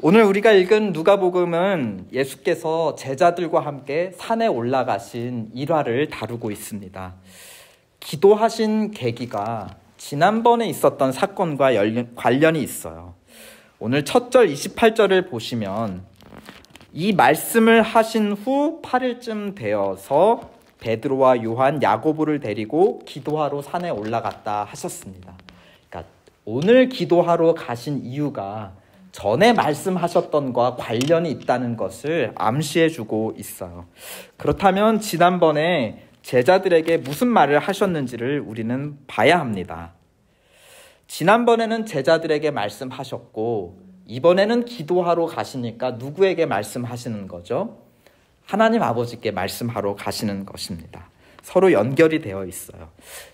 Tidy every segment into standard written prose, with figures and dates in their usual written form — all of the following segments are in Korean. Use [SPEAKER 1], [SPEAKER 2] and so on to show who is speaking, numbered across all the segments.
[SPEAKER 1] 오늘 우리가 읽은 누가복음은 예수께서 제자들과 함께 산에 올라가신 일화를 다루고 있습니다. 기도하신 계기가 지난번에 있었던 사건과 관련이 있어요. 오늘 첫 절 28절을 보시면 이 말씀을 하신 후 8일쯤 되어서 베드로와 요한, 야고보를 데리고 기도하러 산에 올라갔다 하셨습니다. 그러니까 오늘 기도하러 가신 이유가 전에 말씀하셨던 것과 관련이 있다는 것을 암시해주고 있어요. 그렇다면 지난번에 제자들에게 무슨 말을 하셨는지를 우리는 봐야 합니다. 지난번에는 제자들에게 말씀하셨고 이번에는 기도하러 가시니까 누구에게 말씀하시는 거죠? 하나님 아버지께 말씀하러 가시는 것입니다. 서로 연결이 되어 있어요.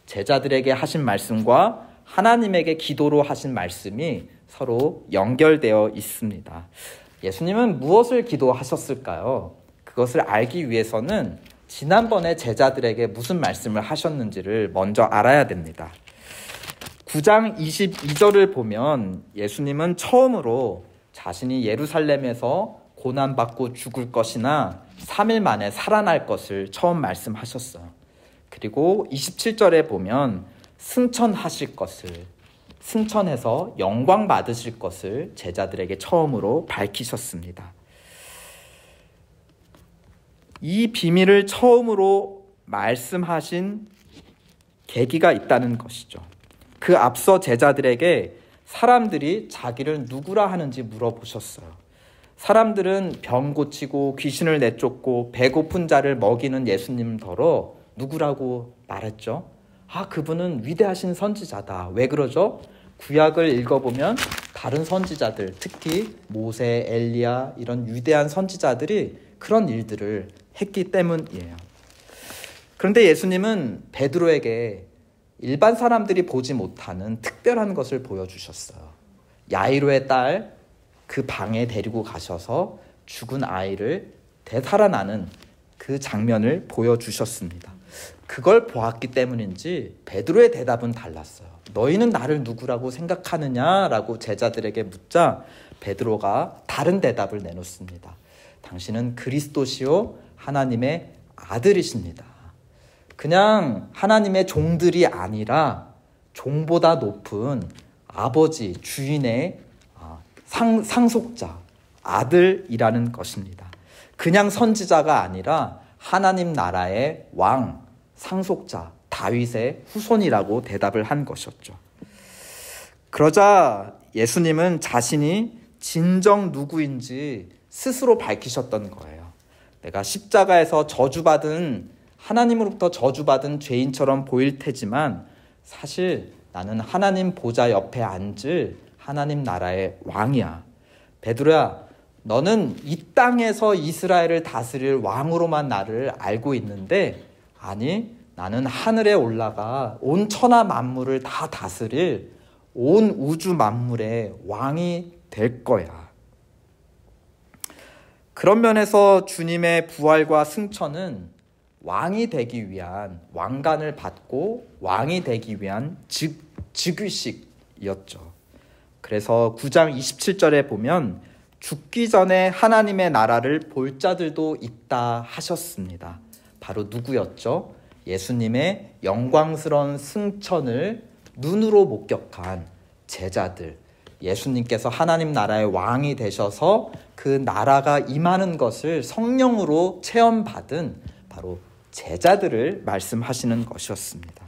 [SPEAKER 1] 제자들에게 하신 말씀과 하나님에게 기도로 하신 말씀이 서로 연결되어 있습니다. 예수님은 무엇을 기도하셨을까요? 그것을 알기 위해서는 지난번에 제자들에게 무슨 말씀을 하셨는지를 먼저 알아야 됩니다. 9장 22절을 보면 예수님은 처음으로 자신이 예루살렘에서 고난받고 죽을 것이나 3일 만에 살아날 것을 처음 말씀하셨어요. 그리고 27절에 보면 승천하실 것을, 승천해서 영광 받으실 것을 제자들에게 처음으로 밝히셨습니다. 이 비밀을 처음으로 말씀하신 계기가 있다는 것이죠. 그 앞서 제자들에게 사람들이 자기를 누구라 하는지 물어보셨어요. 사람들은 병 고치고 귀신을 내쫓고 배고픈 자를 먹이는 예수님더러 누구라고 말했죠? 그분은 위대하신 선지자다. 왜 그러죠? 구약을 읽어보면 다른 선지자들, 특히 모세, 엘리야 이런 위대한 선지자들이 그런 일들을 했기 때문이에요. 그런데 예수님은 베드로에게 일반 사람들이 보지 못하는 특별한 것을 보여주셨어요. 야이로의 딸, 그 방에 데리고 가셔서 죽은 아이를 되살아나는 그 장면을 보여주셨습니다. 그걸 보았기 때문인지 베드로의 대답은 달랐어요. 너희는 나를 누구라고 생각하느냐라고 제자들에게 묻자 베드로가 다른 대답을 내놓습니다. 당신은 그리스도시요 하나님의 아들이십니다. 그냥 하나님의 종들이 아니라 종보다 높은 아버지, 주인의 상속자, 아들이라는 것입니다. 그냥 선지자가 아니라 하나님 나라의 왕, 상속자, 다윗의 후손이라고 대답을 한 것이었죠. 그러자 예수님은 자신이 진정 누구인지 스스로 밝히셨던 거예요. 내가 십자가에서 하나님으로부터 저주받은 죄인처럼 보일 테지만 사실 나는 하나님 보좌 옆에 앉을 하나님 나라의 왕이야. 베드로야, 너는 이 땅에서 이스라엘을 다스릴 왕으로만 나를 알고 있는데 아니, 나는 하늘에 올라가 온 천하 만물을 다 다스릴 온 우주 만물의 왕이 될 거야. 그런 면에서 주님의 부활과 승천은 왕이 되기 위한, 왕관을 받고 왕이 되기 위한 즉위식이었죠. 그래서 9장 27절에 보면 죽기 전에 하나님의 나라를 볼 자들도 있다 하셨습니다. 바로 누구였죠? 예수님의 영광스러운 승천을 눈으로 목격한 제자들. 예수님께서 하나님 나라의 왕이 되셔서 그 나라가 임하는 것을 성령으로 체험받은 바로 제자들을 말씀하시는 것이었습니다.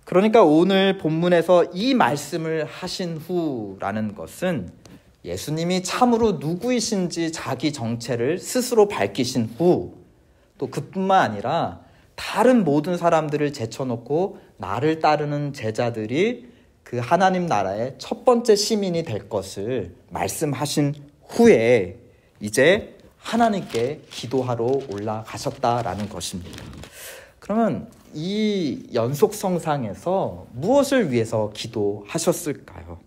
[SPEAKER 1] 그러니까 오늘 본문에서 이 말씀을 하신 후라는 것은 예수님이 참으로 누구이신지 자기 정체를 스스로 밝히신 후, 또 그뿐만 아니라 다른 모든 사람들을 제쳐놓고 나를 따르는 제자들이 그 하나님 나라의 첫 번째 시민이 될 것을 말씀하신 후에 이제 하나님께 기도하러 올라가셨다라는 것입니다. 그러면 이 연속성상에서 무엇을 위해서 기도하셨을까요?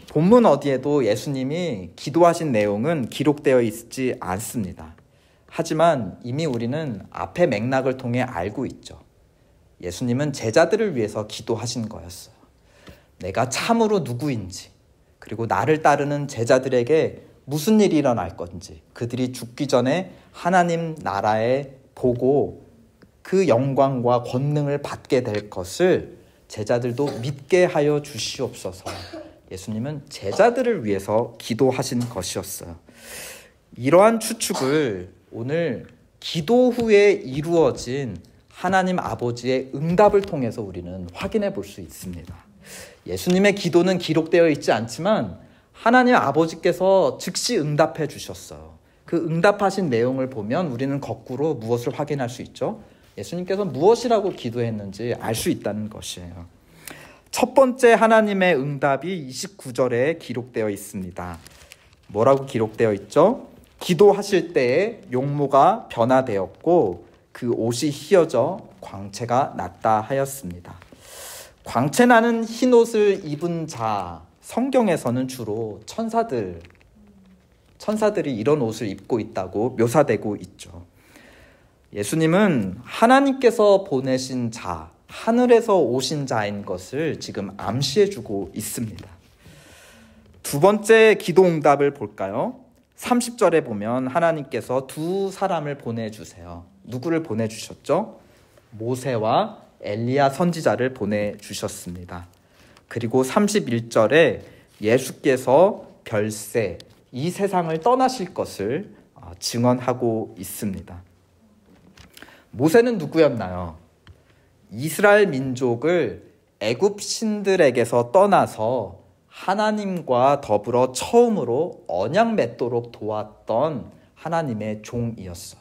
[SPEAKER 1] 본문 어디에도 예수님이 기도하신 내용은 기록되어 있지 않습니다. 하지만 이미 우리는 앞의 맥락을 통해 알고 있죠. 예수님은 제자들을 위해서 기도하신 거였어요. 내가 참으로 누구인지, 그리고 나를 따르는 제자들에게 무슨 일이 일어날 건지, 그들이 죽기 전에 하나님 나라에 보고 그 영광과 권능을 받게 될 것을 제자들도 믿게 하여 주시옵소서. 예수님은 제자들을 위해서 기도하신 것이었어요. 이러한 추측을 오늘 기도 후에 이루어진 하나님 아버지의 응답을 통해서 우리는 확인해 볼 수 있습니다. 예수님의 기도는 기록되어 있지 않지만 하나님 아버지께서 즉시 응답해 주셨어요. 그 응답하신 내용을 보면 우리는 거꾸로 무엇을 확인할 수 있죠? 예수님께서 무엇이라고 기도했는지 알 수 있다는 것이에요. 첫 번째 하나님의 응답이 29절에 기록되어 있습니다. 뭐라고 기록되어 있죠? 기도하실 때에 용모가 변화되었고 그 옷이 휘어져 광채가 났다 하였습니다. 광채 나는 흰 옷을 입은 자, 성경에서는 주로 천사들이 이런 옷을 입고 있다고 묘사되고 있죠. 예수님은 하나님께서 보내신 자, 하늘에서 오신 자인 것을 지금 암시해주고 있습니다. 두 번째 기도 응답을 볼까요? 30절에 보면 하나님께서 두 사람을 보내주세요. 누구를 보내주셨죠? 모세와 엘리야 선지자를 보내주셨습니다. 그리고 31절에 예수께서 별세, 이 세상을 떠나실 것을 증언하고 있습니다. 모세는 누구였나요? 이스라엘 민족을 애굽 신들에게서 떠나서 하나님과 더불어 처음으로 언약 맺도록 도왔던 하나님의 종이었어요.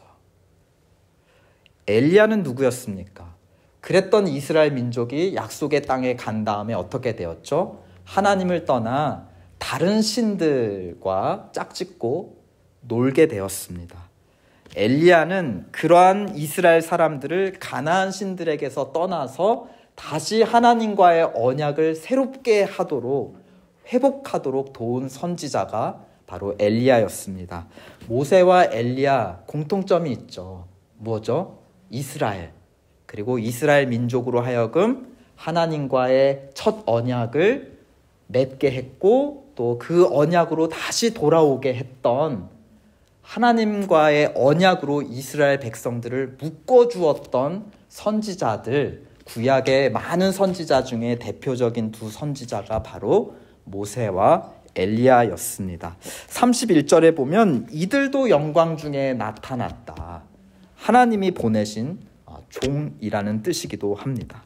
[SPEAKER 1] 엘리야는 누구였습니까? 그랬던 이스라엘 민족이 약속의 땅에 간 다음에 어떻게 되었죠? 하나님을 떠나 다른 신들과 짝짓고 놀게 되었습니다. 엘리야는 그러한 이스라엘 사람들을 가나안 신들에게서 떠나서 다시 하나님과의 언약을 새롭게 하도록, 회복하도록 도운 선지자가 바로 엘리야였습니다. 모세와 엘리야 공통점이 있죠. 뭐죠? 이스라엘. 그리고 이스라엘 민족으로 하여금 하나님과의 첫 언약을 맺게 했고 또 그 언약으로 다시 돌아오게 했던, 하나님과의 언약으로 이스라엘 백성들을 묶어주었던 선지자들, 구약의 많은 선지자 중에 대표적인 두 선지자가 바로 모세와 엘리야였습니다. 31절에 보면 이들도 영광 중에 나타났다. 하나님이 보내신 종이라는 뜻이기도 합니다.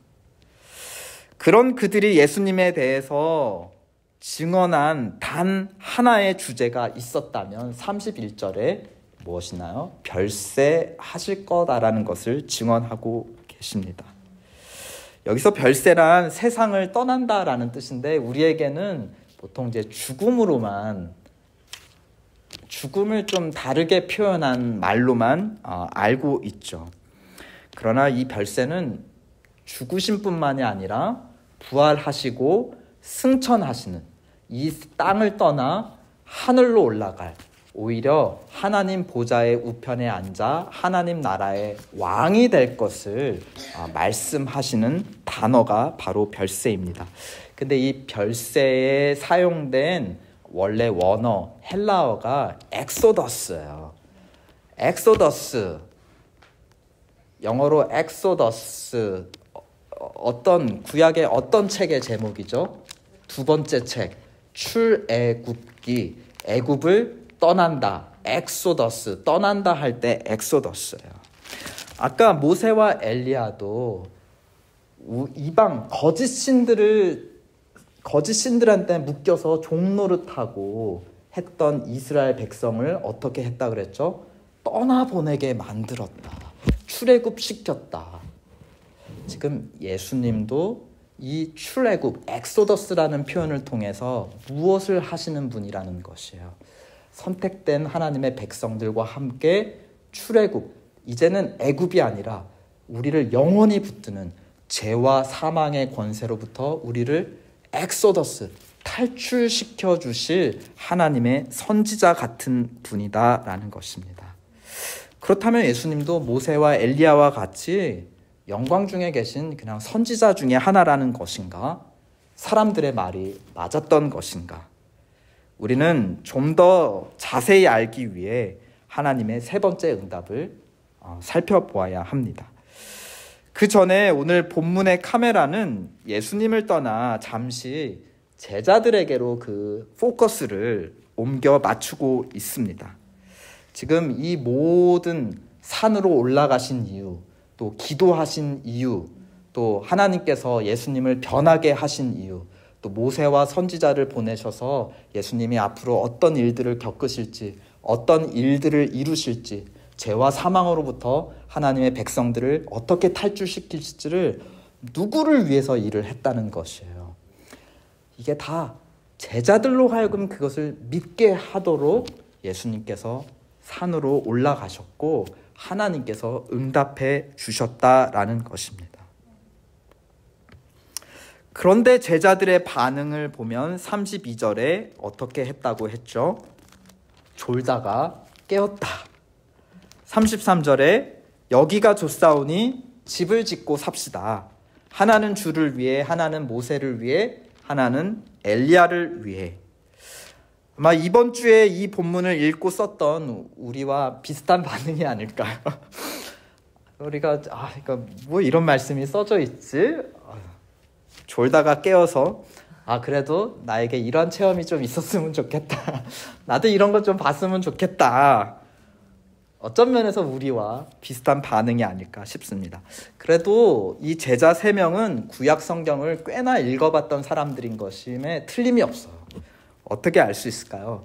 [SPEAKER 1] 그런 그들이 예수님에 대해서 증언한 단 하나의 주제가 있었다면 31절에 무엇이나요? 별세하실 거다라는 것을 증언하고 계십니다. 여기서 별세란 세상을 떠난다라는 뜻인데 우리에게는 보통 이제 죽음을 좀 다르게 표현한 말로만 알고 있죠. 그러나 이 별세는 죽으신 뿐만이 아니라 부활하시고 승천하시는, 이 땅을 떠나 하늘로 올라갈, 오히려 하나님 보좌의 우편에 앉아 하나님 나라의 왕이 될 것을 말씀하시는 단어가 바로 별세입니다. 근데 이 별세에 사용된 원래 원어, 헬라어가 엑소더스예요. 엑소더스, 영어로 엑소더스, 어떤 구약의 어떤 책의 제목이죠? 두 번째 책, 출애굽기, 애굽을 떠난다, 엑소더스, 떠난다 할 때 엑소더스예요. 아까 모세와 엘리야도 이방 거짓 신들한테 묶여서 종노릇하고 했던 이스라엘 백성을 어떻게 했다 그랬죠? 떠나보내게 만들었다, 출애굽시켰다. 지금 예수님도 이 출애굽, 엑소더스라는 표현을 통해서 무엇을 하시는 분이라는 것이에요. 선택된 하나님의 백성들과 함께 출애굽, 이제는 애굽이 아니라 우리를 영원히 붙드는 죄와 사망의 권세로부터 우리를 엑소더스, 탈출시켜 주실 하나님의 선지자 같은 분이다라는 것입니다. 그렇다면 예수님도 모세와 엘리야와 같이 영광 중에 계신 그냥 선지자 중에 하나라는 것인가? 사람들의 말이 맞았던 것인가? 우리는 좀 더 자세히 알기 위해 하나님의 세 번째 응답을 살펴보아야 합니다. 그 전에 오늘 본문의 카메라는 예수님을 떠나 잠시 제자들에게로 그 포커스를 옮겨 맞추고 있습니다. 지금 이 모든 산으로 올라가신 이유, 또 기도하신 이유, 또 하나님께서 예수님을 변하게 하신 이유, 또 모세와 선지자를 보내셔서 예수님이 앞으로 어떤 일들을 겪으실지, 어떤 일들을 이루실지, 죄와 사망으로부터 하나님의 백성들을 어떻게 탈출시킬지를 누구를 위해서 일을 했다는 것이에요. 이게 다 제자들로 하여금 그것을 믿게 하도록 예수님께서 산으로 올라가셨고 하나님께서 응답해 주셨다라는 것입니다. 그런데 제자들의 반응을 보면 32절에 어떻게 했다고 했죠? 졸다가 깨었다. 33절에 여기가 좋사오니 집을 짓고 삽시다. 하나는 주를 위해, 하나는 모세를 위해, 하나는 엘리야를 위해. 아마 이번 주에 이 본문을 읽고 썼던 우리와 비슷한 반응이 아닐까요? 우리가 그러니까 뭐 이런 말씀이 써져 있지? 졸다가 깨어서 그래도 나에게 이런 체험이 좀 있었으면 좋겠다. 나도 이런 거 좀 봤으면 좋겠다. 어떤 면에서 우리와 비슷한 반응이 아닐까 싶습니다. 그래도 이 제자 3명은 구약 성경을 꽤나 읽어봤던 사람들인 것임에 틀림이 없어요. 어떻게 알 수 있을까요?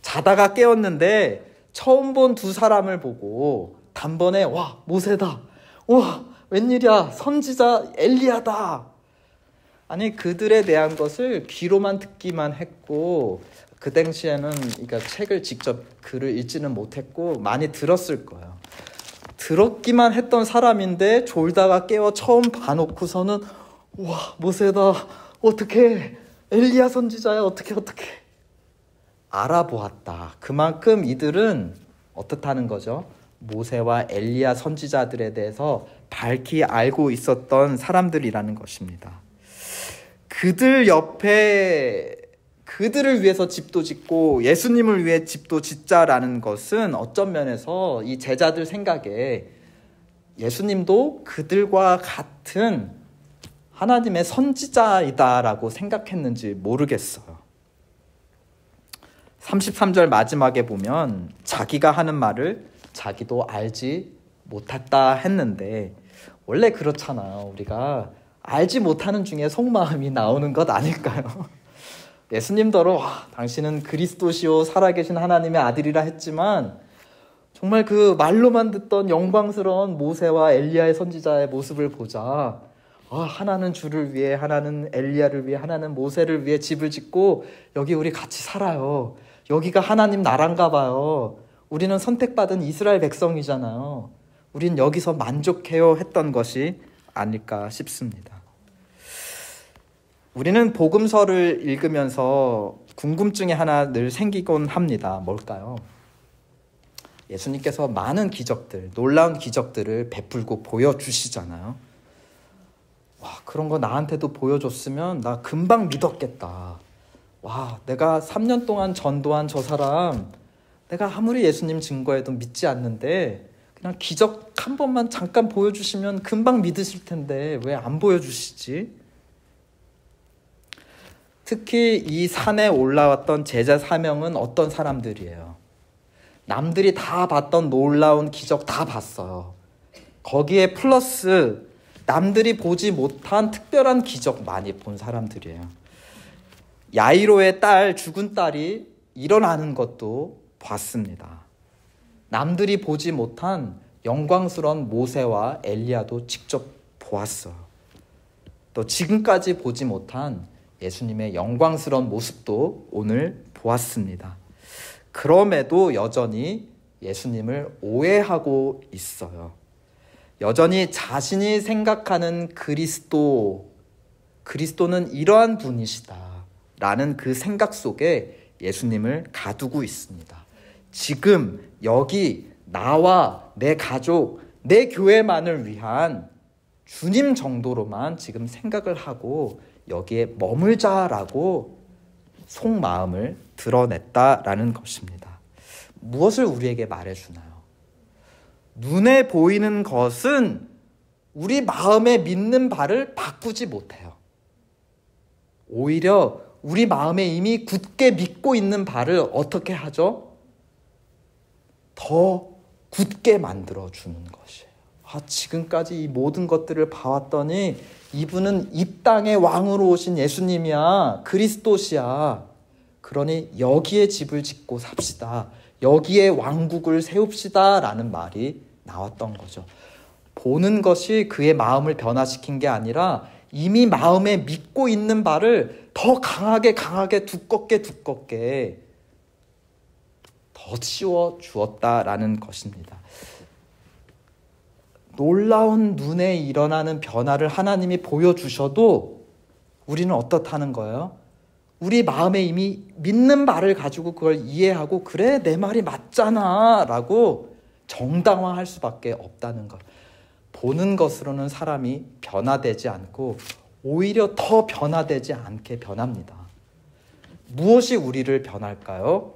[SPEAKER 1] 자다가 깨었는데 처음 본 두 사람을 보고 단번에 와, 모세다. 와, 웬일이야, 선지자 엘리야다. 아니, 그들에 대한 것을 귀로만 듣기만 했고 그 당시에는 그러니까 책을 직접 글을 읽지는 못했고 많이 들었을 거예요. 들었기만 했던 사람인데 졸다가 깨어 처음 봐놓고서는 와, 모세다. 어떻게 엘리야 선지자야. 어떻게 알아보았다. 그만큼 이들은 어떻다는 거죠? 모세와 엘리야 선지자들에 대해서 밝히 알고 있었던 사람들이라는 것입니다. 그들 옆에 그들을 위해서 집도 짓고 예수님을 위해 집도 짓자라는 것은 어떤 면에서 이 제자들 생각에 예수님도 그들과 같은 하나님의 선지자이다라고 생각했는지 모르겠어요. 33절 마지막에 보면 자기가 하는 말을 자기도 알지 못했다 했는데 원래 그렇잖아요. 우리가 알지 못하는 중에 속마음이 나오는 것 아닐까요? 예수님더러 당신은 그리스도시요 살아계신 하나님의 아들이라 했지만 정말 그 말로만 듣던 영광스러운 모세와 엘리야의 선지자의 모습을 보자 하나는 주를 위해, 하나는 엘리야를 위해, 하나는 모세를 위해 집을 짓고 여기 우리 같이 살아요. 여기가 하나님 나라인가 봐요. 우리는 선택받은 이스라엘 백성이잖아요. 우린 여기서 만족해요 했던 것이 아닐까 싶습니다. 우리는 복음서를 읽으면서 궁금증이 하나 늘 생기곤 합니다. 뭘까요? 예수님께서 많은 기적들, 놀라운 기적들을 베풀고 보여주시잖아요. 와, 그런 거 나한테도 보여줬으면 나 금방 믿었겠다. 와, 내가 3년 동안 전도한 저 사람, 내가 아무리 예수님 증거해도 믿지 않는데 그냥 기적 한 번만 잠깐 보여주시면 금방 믿으실 텐데 왜 안 보여주시지? 특히 이 산에 올라왔던 제자 4명은 어떤 사람들이에요? 남들이 다 봤던 놀라운 기적 다 봤어요. 거기에 플러스 남들이 보지 못한 특별한 기적 많이 본 사람들이에요. 야이로의 딸, 죽은 딸이 일어나는 것도 봤습니다. 남들이 보지 못한 영광스러운 모세와 엘리야도 직접 보았어요. 또 지금까지 보지 못한 예수님의 영광스러운 모습도 오늘 보았습니다. 그럼에도 여전히 예수님을 오해하고 있어요. 여전히 자신이 생각하는 그리스도는 이러한 분이시다 라는 그 생각 속에 예수님을 가두고 있습니다. 지금 여기 나와 내 가족, 내 교회만을 위한 주님 정도로만 지금 생각을 하고 여기에 머물자라고 속마음을 드러냈다라는 것입니다. 무엇을 우리에게 말해주나요? 눈에 보이는 것은 우리 마음에 믿는 바를 바꾸지 못해요. 오히려 우리 마음에 이미 굳게 믿고 있는 바를 어떻게 하죠? 더 굳게 만들어주는 것이에요. 지금까지 이 모든 것들을 봐왔더니 이분은 이 땅의 왕으로 오신 예수님이야. 그리스도시야. 그러니 여기에 집을 짓고 삽시다. 여기에 왕국을 세웁시다 라는 말이 나왔던 거죠. 보는 것이 그의 마음을 변화시킨 게 아니라 이미 마음에 믿고 있는 바를 더 강하게 두껍게 더 씌워 주었다라는 것입니다. 놀라운 눈에 일어나는 변화를 하나님이 보여주셔도 우리는 어떻다는 거예요? 우리 마음에 이미 믿는 바를 가지고 그걸 이해하고 그래 내 말이 맞잖아 라고 정당화할 수밖에 없다는 것. 보는 것으로는 사람이 변화되지 않고 오히려 더 변화되지 않게 변합니다. 무엇이 우리를 변할까요?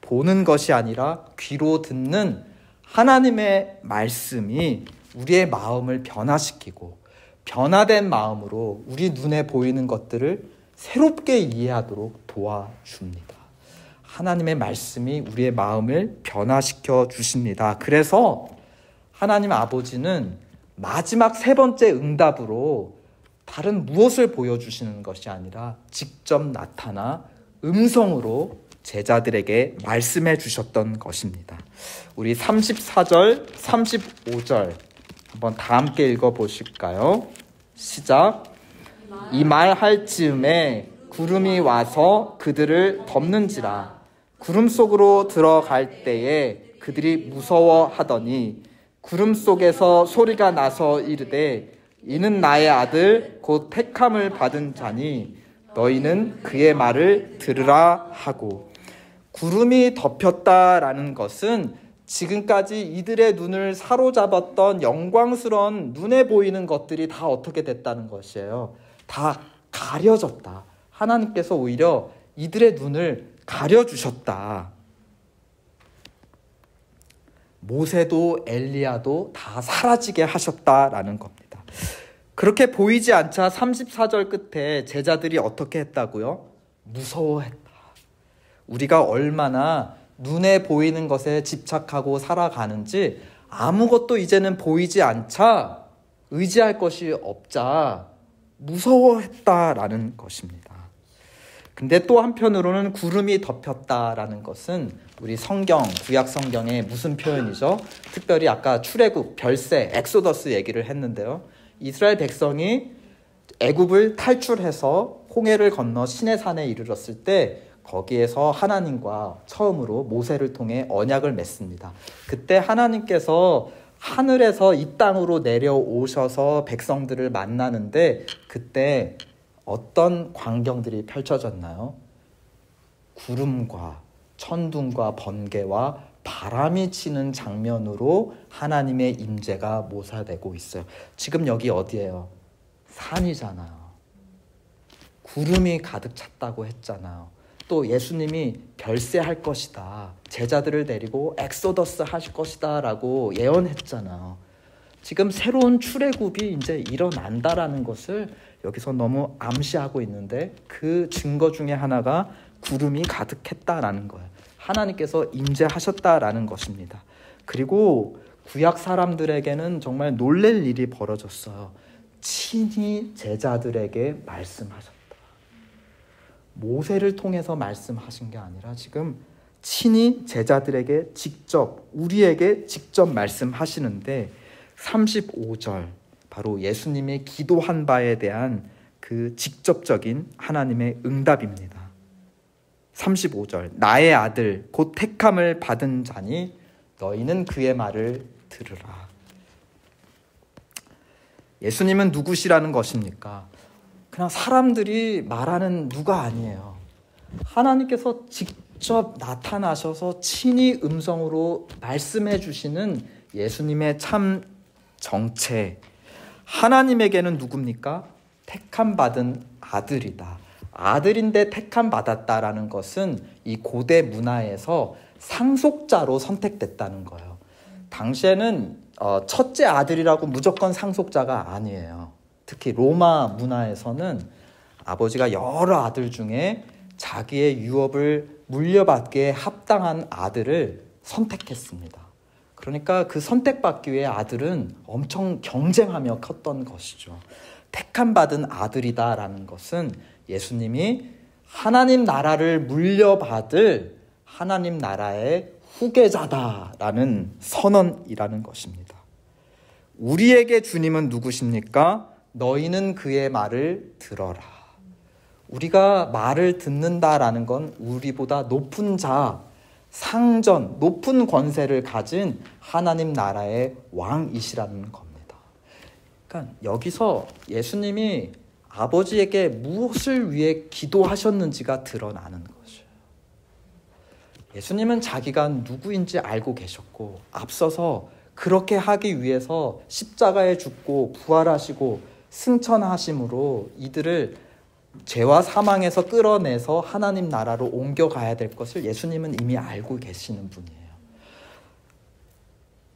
[SPEAKER 1] 보는 것이 아니라 귀로 듣는 하나님의 말씀이 우리의 마음을 변화시키고 변화된 마음으로 우리 눈에 보이는 것들을 새롭게 이해하도록 도와줍니다. 하나님의 말씀이 우리의 마음을 변화시켜 주십니다. 그래서 하나님 아버지는 마지막 세 번째 응답으로 다른 무엇을 보여주시는 것이 아니라 직접 나타나 음성으로 제자들에게 말씀해 주셨던 것입니다. 우리 34절, 35절 한번 다 함께 읽어보실까요? 시작. 이 말 할 즈음에 구름이 와서 그들을 덮는지라. 구름 속으로 들어갈 때에 그들이 무서워하더니 구름 속에서 소리가 나서 이르되 이는 나의 아들 곧 택함을 받은 자니 너희는 그의 말을 들으라 하고. 구름이 덮였다라는 것은 지금까지 이들의 눈을 사로잡았던 영광스러운 눈에 보이는 것들이 다 어떻게 됐다는 것이에요. 다 가려졌다. 하나님께서 오히려 이들의 눈을 가려주셨다. 모세도 엘리야도 다 사라지게 하셨다라는 겁니다. 그렇게 보이지 않자 34절 끝에 제자들이 어떻게 했다고요? 무서워했다. 우리가 얼마나 눈에 보이는 것에 집착하고 살아가는지 아무것도 이제는 보이지 않자 의지할 것이 없자 무서워했다라는 것입니다. 근데 또 한편으로는 구름이 덮였다라는 것은 우리 성경, 구약 성경의 무슨 표현이죠? 특별히 아까 출애굽, 별세, 엑소더스 얘기를 했는데요. 이스라엘 백성이 애굽을 탈출해서 홍해를 건너 시내산에 이르렀을 때 거기에서 하나님과 처음으로 모세를 통해 언약을 맺습니다. 그때 하나님께서 하늘에서 이 땅으로 내려오셔서 백성들을 만나는데 그때 어떤 광경들이 펼쳐졌나요? 구름과 천둥과 번개와 바람이 치는 장면으로 하나님의 임재가 모사되고 있어요. 지금 여기 어디예요? 산이잖아요. 구름이 가득 찼다고 했잖아요. 또 예수님이 별세할 것이다. 제자들을 데리고 엑소더스 하실 것이다 라고 예언했잖아요. 지금 새로운 출애굽이 이제 일어난다라는 것을 여기서 너무 암시하고 있는데 그 증거 중에 하나가 구름이 가득했다라는 거예요. 하나님께서 임재하셨다라는 것입니다. 그리고 구약 사람들에게는 정말 놀랄 일이 벌어졌어요. 친히 제자들에게 말씀하셨다. 모세를 통해서 말씀하신 게 아니라 지금 친히 제자들에게 직접, 우리에게 직접 말씀하시는데 35절 바로 예수님의 기도한 바에 대한 그 직접적인 하나님의 응답입니다. 35절 나의 아들 곧 택함을 받은 자니 너희는 그의 말을 들으라. 예수님은 누구시라는 것입니까? 그냥 사람들이 말하는 누가 아니에요. 하나님께서 직접 나타나셔서 친히 음성으로 말씀해 주시는 예수님의 참 정체. 하나님에게는 누굽니까? 택함 받은 아들이다. 아들인데 택함 받았다라는 것은 이 고대 문화에서 상속자로 선택됐다는 거예요. 당시에는 첫째 아들이라고 무조건 상속자가 아니에요. 특히 로마 문화에서는 아버지가 여러 아들 중에 자기의 유업을 물려받기에 합당한 아들을 선택했습니다. 그러니까 그 선택받기 위해 아들은 엄청 경쟁하며 컸던 것이죠. 택함받은 아들이다라는 것은 예수님이 하나님 나라를 물려받을 하나님 나라의 후계자다라는 선언이라는 것입니다. 우리에게 주님은 누구십니까? 너희는 그의 말을 들어라. 우리가 말을 듣는다라는 건 우리보다 높은 자, 상전, 높은 권세를 가진 하나님 나라의 왕이시라는 겁니다. 그러니까 여기서 예수님이 아버지에게 무엇을 위해 기도하셨는지가 드러나는 것이에요. 예수님은 자기가 누구인지 알고 계셨고 앞서서 그렇게 하기 위해서 십자가에 죽고 부활하시고 승천하심으로 이들을 죄와 사망에서 끌어내서 하나님 나라로 옮겨가야 될 것을 예수님은 이미 알고 계시는 분이에요.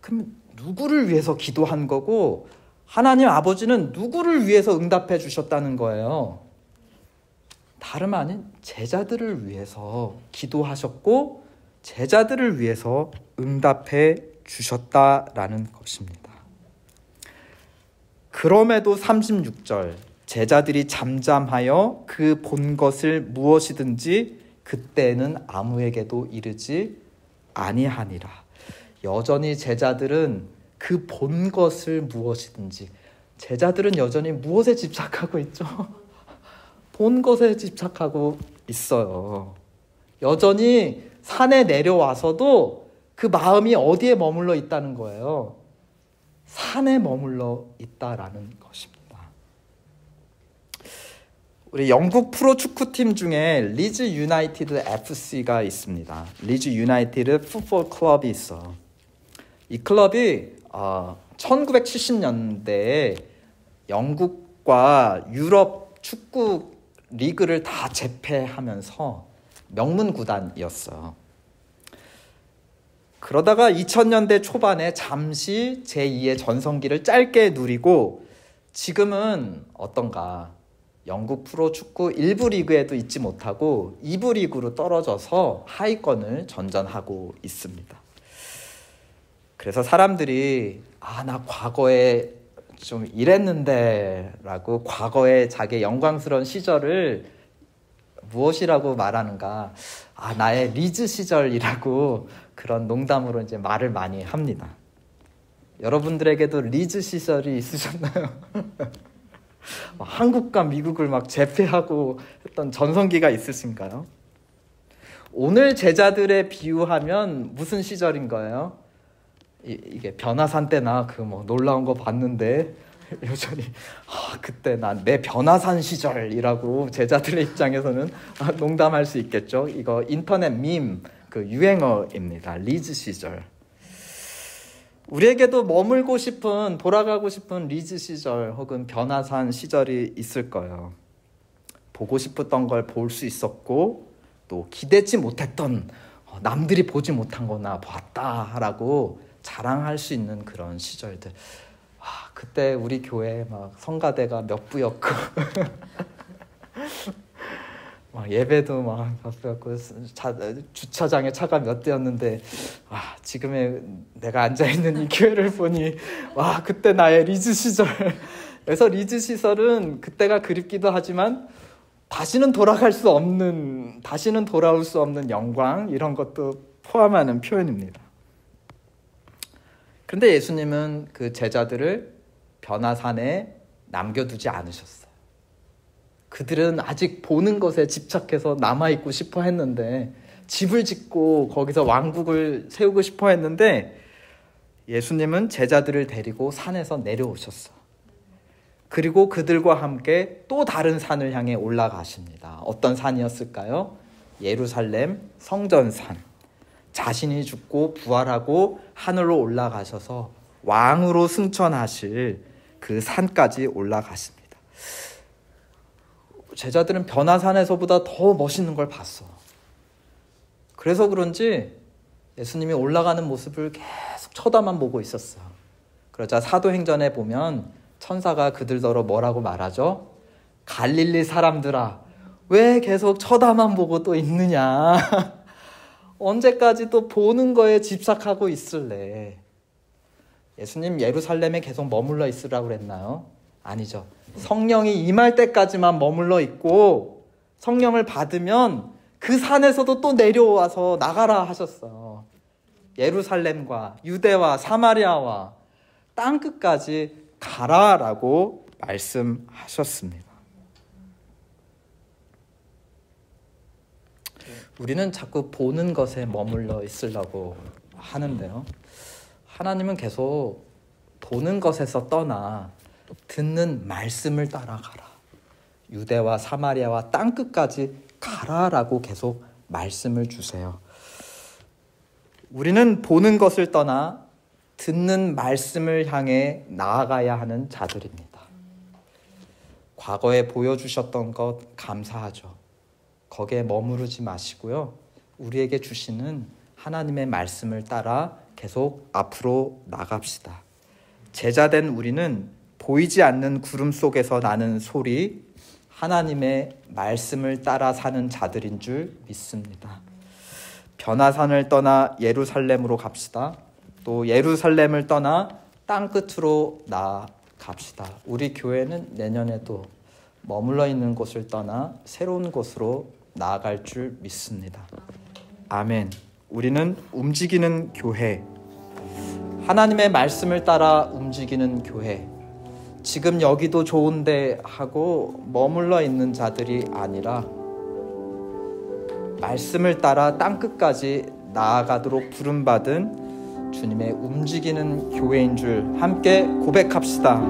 [SPEAKER 1] 그럼 누구를 위해서 기도한 거고 하나님 아버지는 누구를 위해서 응답해 주셨다는 거예요? 다름 아닌 제자들을 위해서 기도하셨고 제자들을 위해서 응답해 주셨다라는 것입니다. 그럼에도 36절 제자들이 잠잠하여 그 본 것을 무엇이든지 그때는 아무에게도 이르지 아니하니라. 여전히 제자들은 그 본 것을 무엇이든지, 제자들은 여전히 무엇에 집착하고 있죠? 본 것에 집착하고 있어요. 여전히 산에 내려와서도 그 마음이 어디에 머물러 있다는 거예요? 산에 머물러 있다라는 것입니다. 우리 영국 프로 축구팀 중에 리즈 유나이티드 FC가 있습니다. 리즈 유나이티드 풋볼 클럽이 있어. 이 클럽이 1970년대에 영국과 유럽 축구 리그를 다 제패하면서 명문 구단이었어요. 그러다가 2000년대 초반에 잠시 제2의 전성기를 짧게 누리고 지금은 어떤가? 영국 프로축구 1부 리그에도 있지 못하고 2부 리그로 떨어져서 하위권을 전전하고 있습니다. 그래서 사람들이 나 과거에 좀 이랬는데 라고 과거에 자기의 영광스러운 시절을 무엇이라고 말하는가? 나의 리즈 시절이라고 그런 농담으로 이제 말을 많이 합니다. 여러분들에게도 리즈 시절이 있으셨나요? 한국과 미국을 막 제패하고 했던 전성기가 있으신가요? 오늘 제자들에 비유하면 무슨 시절인 거예요? 이게 변화산 때나 그 뭐 놀라운 거 봤는데 여전히 그때 난 내 변화산 시절이라고 제자들의 입장에서는 농담할 수 있겠죠. 이거 인터넷 밈 그 유행어입니다. 리즈 시절. 우리에게도 머물고 싶은, 돌아가고 싶은 리즈 시절 혹은 변화산 시절이 있을 거예요. 보고 싶었던 걸 볼 수 있었고 또 기대치 못했던 남들이 보지 못한 거나 봤다라고 자랑할 수 있는 그런 시절들. 그때 우리 교회 막 성가대가 몇 부였고 막 예배도 막 몇 부였고 주차장에 차가 몇 대였는데 지금의 내가 앉아있는 이 교회를 보니 그때 나의 리즈 시절. 그래서 리즈 시절은 그때가 그립기도 하지만 다시는 돌아올 수 없는 영광, 이런 것도 포함하는 표현입니다. 그런데 예수님은 그 제자들을 변화산에 남겨두지 않으셨어요. 그들은 아직 보는 것에 집착해서 남아있고 싶어 했는데, 집을 짓고 거기서 왕국을 세우고 싶어 했는데, 예수님은 제자들을 데리고 산에서 내려오셨어. 그리고 그들과 함께 또 다른 산을 향해 올라가십니다. 어떤 산이었을까요? 예루살렘 성전산. 자신이 죽고 부활하고 하늘로 올라가셔서 왕으로 승천하실 그 산까지 올라가십니다. 제자들은 변화산에서보다 더 멋있는 걸 봤어. 그래서 그런지 예수님이 올라가는 모습을 계속 쳐다만 보고 있었어. 그러자 사도행전에 보면 천사가 그들더러 뭐라고 말하죠? 갈릴리 사람들아, 왜 계속 쳐다만 보고 또 있느냐? 언제까지 또 보는 거에 집착하고 있을래? 예수님 예루살렘에 계속 머물러 있으라고 그랬나요? 아니죠. 성령이 임할 때까지만 머물러 있고 성령을 받으면 그 산에서도 또 내려와서 나가라 하셨어요. 예루살렘과 유대와 사마리아와 땅끝까지 가라라고 말씀하셨습니다. 우리는 자꾸 보는 것에 머물러 있으려고 하는데요. 하나님은 계속 보는 것에서 떠나 듣는 말씀을 따라가라. 유대와 사마리아와 땅끝까지 가라라고 계속 말씀을 주세요. 우리는 보는 것을 떠나 듣는 말씀을 향해 나아가야 하는 자들입니다. 과거에 보여주셨던 것 감사하죠. 거기에 머무르지 마시고요. 우리에게 주시는 하나님의 말씀을 따라 계속 앞으로 나갑시다. 제자된 우리는 보이지 않는 구름 속에서 나는 소리, 하나님의 말씀을 따라 사는 자들인 줄 믿습니다. 변화산을 떠나 예루살렘으로 갑시다. 또 예루살렘을 떠나 땅끝으로 나아갑시다. 우리 교회는 내년에도 머물러 있는 곳을 떠나 새로운 곳으로 나아갈 줄 믿습니다. 아멘. 우리는 움직이는 교회, 하나님의 말씀을 따라 움직이는 교회, 지금 여기도 좋은데 하고 머물러 있는 자들이 아니라 말씀을 따라 땅끝까지 나아가도록 부름받은 주님의 움직이는 교회인 줄 함께 고백합시다.